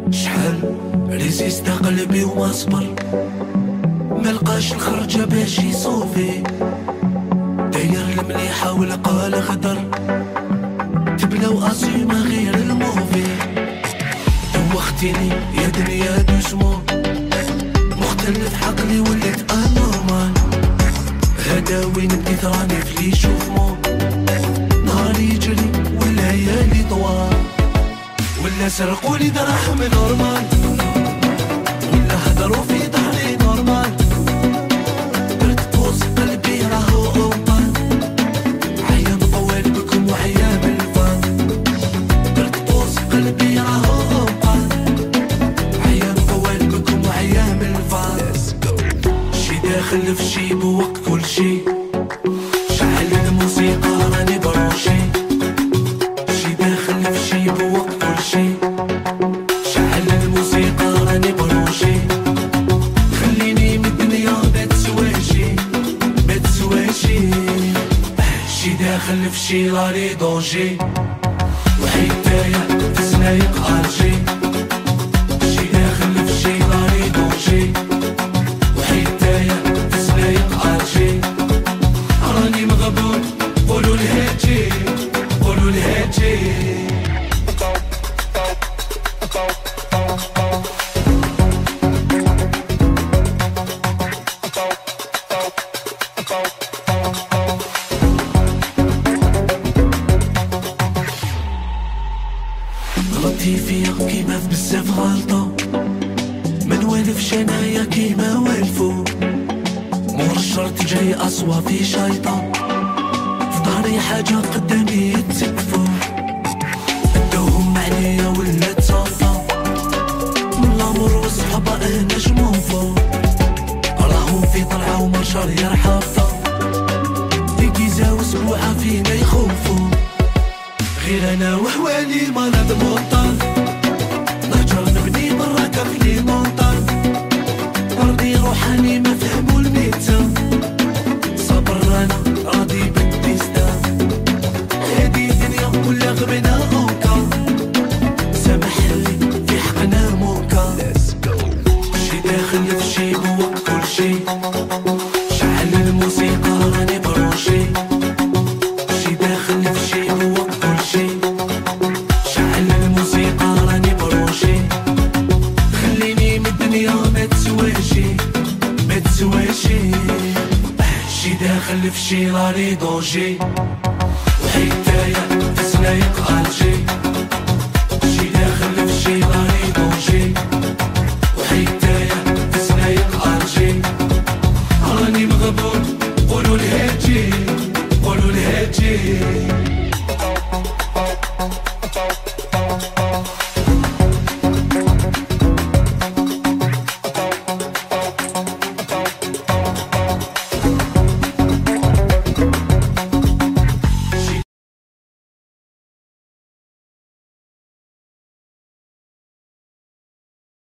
شحال ريزيست قلبي وما صبر، ملقاش الخرجة باش يصوفي، داير المليحة ولقى الخضر، تبلاو أصيمة غير الموفي. دوختيني يا دنيا دوشمون، مختلف عقلي وليت انورمال، هذا وين بديت راني في لي شوفمون، نهاري يجري والليالي طوال، ولا سرقولي دراهم نورمال، ولا هدروا في ظهري نورمال، درت بوز قلبي راهو اوبان، عيا مطول بكم وعيا بالفان، درت بوز قلبي راهو اوبان، عيا مطول بكم وعيا بالفان. شي داخل في شي بوقت كل شي، شعل الموسيقى راني بروشي، شي داخل في شي بوقت كل شي، شعل الموسيقى راني بروشي، خليني من الدنيا ما تسواشي ما تسواشي. شي داخل في شي راني دونجي، وحكاية في سنايق ارجي، شي داخل في شي راني دونجي، وحكاية في سنايق ارجي، راني مغبون قولوا الهاتي قولوا الهاتي. غلطتي فيا كيما في بزاف غلطة، ما نوالفش انايا كيما والفو، مور الشرط جاي أصوى في شيطان، في ظهري حاجة قدامي يتسقفو، ادوهم عليا ولا تصفى، من الامور والصحابة انا جموفو، راهم في طلعة ومشاريع حافظة، ديكيزا واسبوعة فينا يخوفو، غير انا وهوالي مرض مونطان، نهجر نبني براكا في لي مونطان، مرضي روحاني ما فهمو الميتة، صبر انا راضي بالديستان، هادي الدنيا ولا غبنا اوكا، سامح لي في حقنا موكا، شي داخل في شي بوقت كل شي، شعل الموسيقى راني بروشي، شي داخل في شي بوقت كل شي، شعل الموسيقى راني بروشي، خليني من الدنيا ما تسواشي ما تسواشي. شي داخل في شي راني دونجي، وحكاية في سنايق ارجي، شي داخل في شي راني دونجي، وحكاية في سنايق ارجي، راني مغبون قولوا الهاتي قولوا الهاتي.